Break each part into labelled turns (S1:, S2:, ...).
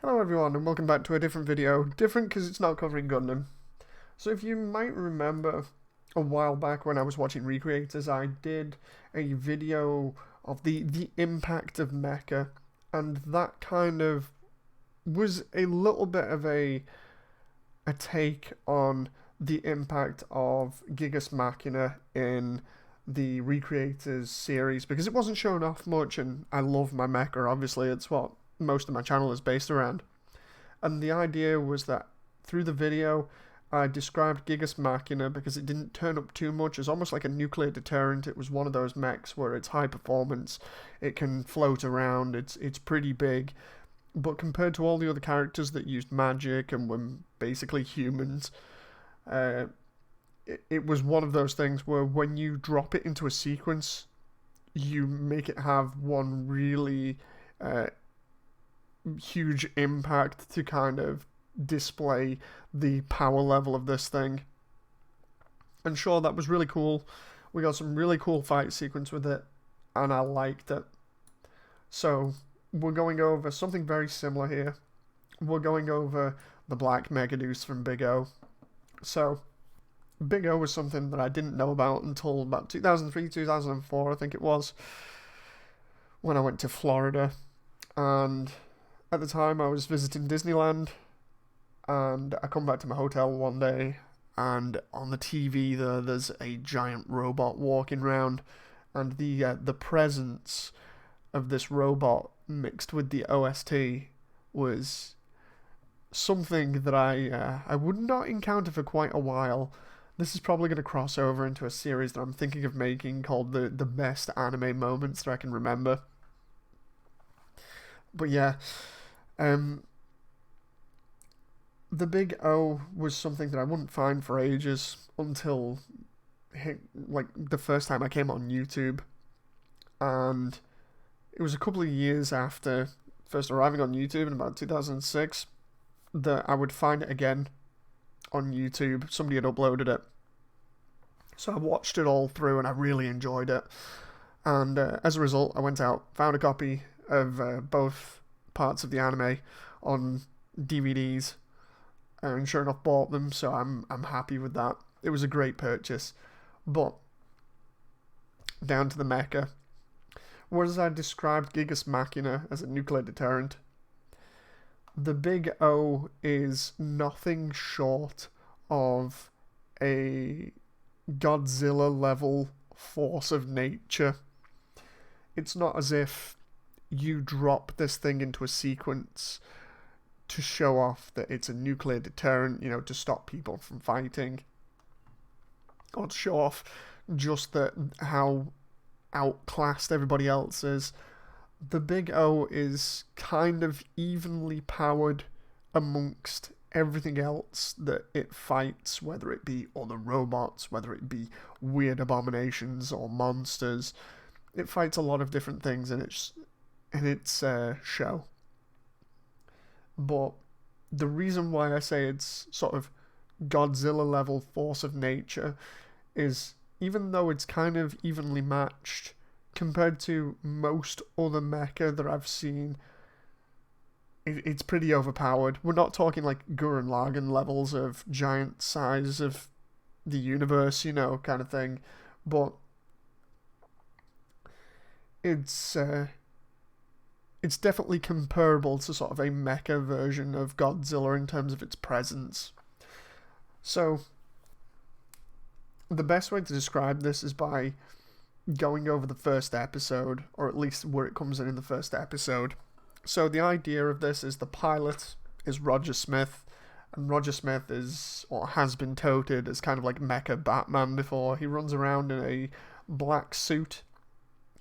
S1: Hello everyone and welcome back to a different video. Different because it's not covering Gundam. So if you might remember a while back when I was watching Recreators, I did a video of the impact of mecha, and that kind of was a little bit of a take on the impact of Gigas Machina in the Recreators series, because it wasn't shown off much, and I love my mecha, obviously it's what most of my channel is based around. And the idea was that through the video, I described Gigas Machina because it didn't turn up too much. It's almost like a nuclear deterrent. It was one of those mechs where it's high performance, it can float around, it's pretty big. But compared to all the other characters that used magic and were basically humans, it was one of those things where when you drop it into a sequence, you make it have one really huge impact to kind of display the power level of this thing. And sure, that was really cool. We got some really cool fight sequence with it, and I liked it. So we're going over something very similar here. We're going over the Black Megadeus from Big O. So Big O was something that I didn't know about until about 2003, 2004, I think it was, when I went to Florida. And at the time I was visiting Disneyland, and I come back to my hotel one day, and on the TV there's a giant robot walking around, and the presence of this robot mixed with the OST was something that I would not encounter for quite a while. This is probably going to cross over into a series that I'm thinking of making called the best anime moments that I can remember. But yeah, the Big O was something that I wouldn't find for ages until like the first time I came on YouTube, and it was a couple of years after first arriving on YouTube in about 2006 that I would find it again on YouTube. Somebody had uploaded it, so I watched it all through and I really enjoyed it. And as a result, I went out, found a copy of both parts of the anime on DVDs, and sure enough bought them, so I'm happy with that. It was a great purchase. But down to the mecha. Whereas I described Gigas Machina as a nuclear deterrent, the Big O is nothing short of a Godzilla level force of nature. It's not as if you drop this thing into a sequence to show off that it's a nuclear deterrent, to stop people from fighting, or to show off just that how outclassed everybody else is. The Big O is kind of evenly powered amongst everything else that it fights, whether it be other robots, whether it be weird abominations or monsters. It fights a lot of different things in its show. But the reason why I say it's sort of Godzilla level force of nature is, even though it's kind of evenly matched compared to most other mecha that I've seen, it's pretty overpowered. We're not talking like Gurren Lagann levels of giant size of the universe, kind of thing, but it's definitely comparable to sort of a mecha version of Godzilla in terms of its presence. So the best way to describe this is by going over the first episode, or at least where it comes in the first episode. So the idea of this is the pilot is Roger Smith, and Roger Smith is, or has been touted as, kind of like mecha Batman before. He runs around in a black suit,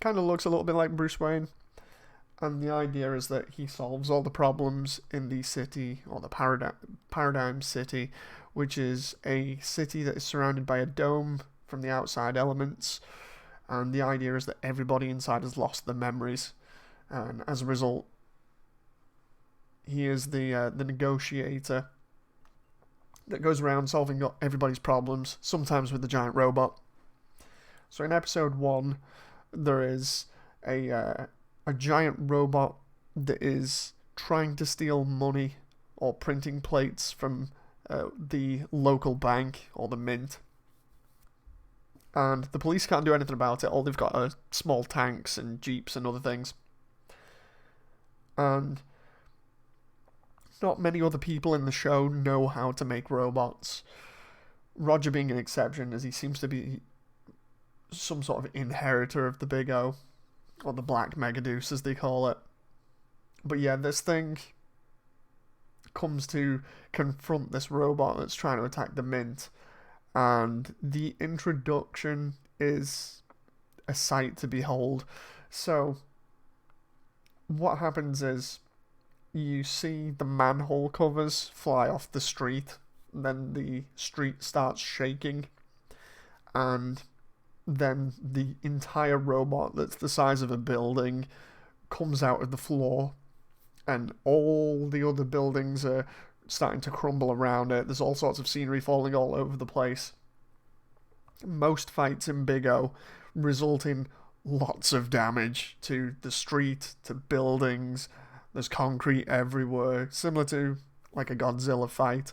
S1: kind of looks a little bit like Bruce Wayne. And the idea is that he solves all the problems in the city, or the Paradigm City, which is a city that is surrounded by a dome from the outside elements. And the idea is that everybody inside has lost their memories, and as a result, he is the negotiator that goes around solving everybody's problems, sometimes with the giant robot. So in episode 1, there is a giant robot that is trying to steal money or printing plates from the local bank or the mint. And the police can't do anything about it. All they've got are small tanks and jeeps and other things. And not many other people in the show know how to make robots. Roger being an exception, as he seems to be some sort of inheritor of the Big O, or the Black Megadeus as they call it. But yeah, this thing comes to confront this robot that's trying to attack the mint, and the introduction is a sight to behold. So what happens is you see the manhole covers fly off the street, then the street starts shaking, and then the entire robot that's the size of a building comes out of the floor, and all the other buildings are starting to crumble around it. There's all sorts of scenery falling all over the place. Most fights in Big O result in lots of damage to the street, to buildings. There's concrete everywhere, similar to like a Godzilla fight.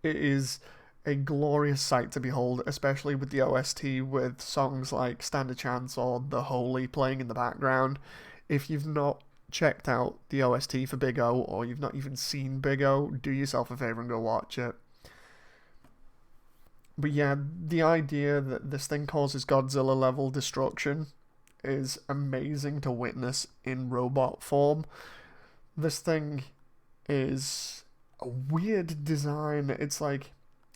S1: It is a glorious sight to behold, especially with the OST, with songs like Stand a Chance or The Holy playing in the background. If you've not checked out the OST for Big O, or you've not even seen Big O, do yourself a favour and go watch it. But yeah, the idea that this thing causes Godzilla level destruction is amazing to witness in robot form. This thing is a weird design. It's like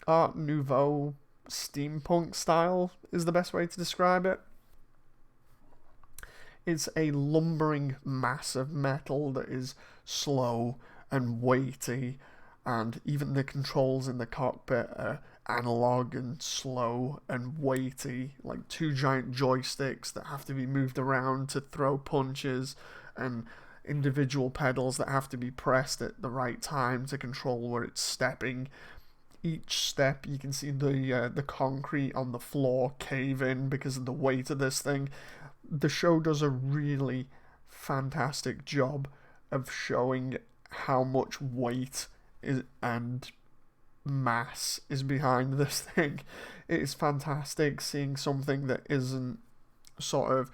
S1: Art Nouveau steampunk style is the best way to describe it. It's a lumbering mass of metal that is slow and weighty, and even the controls in the cockpit are analog and slow and weighty, like two giant joysticks that have to be moved around to throw punches, and individual pedals that have to be pressed at the right time to control where it's stepping. Each step, you can see the concrete on the floor cave in because of the weight of this thing. The show does a really fantastic job of showing how much weight and mass is behind this thing. It is fantastic seeing something that isn't sort of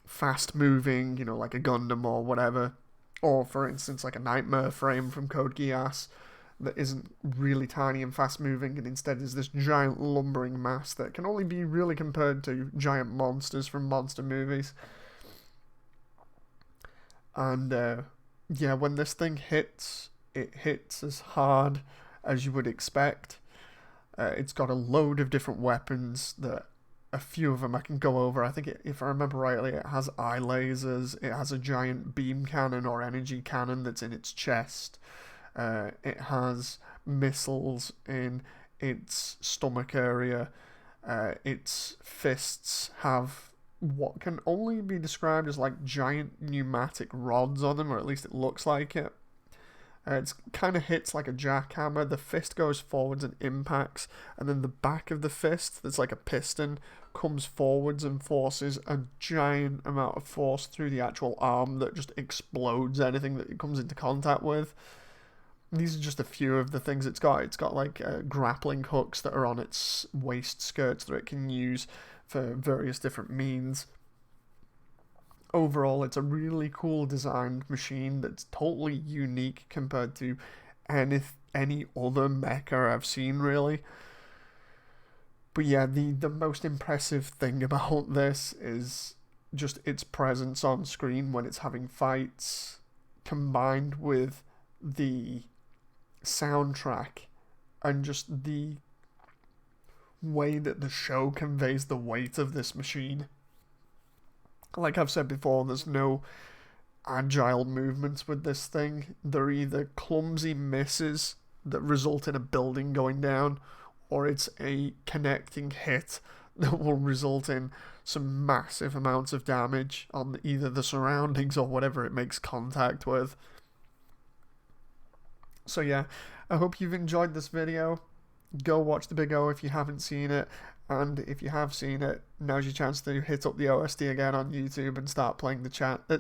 S1: fast moving, you know, like a Gundam or whatever, or for instance like a Nightmare frame from Code Geass, that isn't really tiny and fast moving, and instead is this giant lumbering mass that can only be really compared to giant monsters from monster movies. And yeah, when this thing hits, it hits as hard as you would expect. It's got a load of different weapons that a few of them I can go over. I think if I remember rightly, it has eye lasers, it has a giant beam cannon or energy cannon that's in its chest. It has missiles in its stomach area. Its fists have what can only be described as like giant pneumatic rods on them, or at least it looks like it. It kind of hits like a jackhammer. The fist goes forwards and impacts, and then the back of the fist, that's like a piston, comes forwards and forces a giant amount of force through the actual arm that just explodes anything that it comes into contact with. These are just a few of the things it's got. It's got like grappling hooks that are on its waist skirts that it can use for various different means. Overall, it's a really cool designed machine that's totally unique compared to any other mecha I've seen, really. But yeah, the most impressive thing about this is just its presence on screen when it's having fights, combined with the soundtrack and just the way that the show conveys the weight of this machine. Like I've said before, there's no agile movements with this thing. They're either clumsy misses that result in a building going down, or it's a connecting hit that will result in some massive amounts of damage on either the surroundings or whatever it makes contact with. So yeah, I hope you've enjoyed this video. Go watch the Big O if you haven't seen it, And if you have seen it, now's your chance to hit up the OST again on YouTube and start playing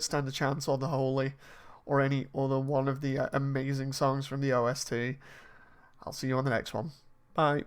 S1: Stand a Chance or The Holy, or any other one of the amazing songs from the OST. I'll see you on the next one. Bye.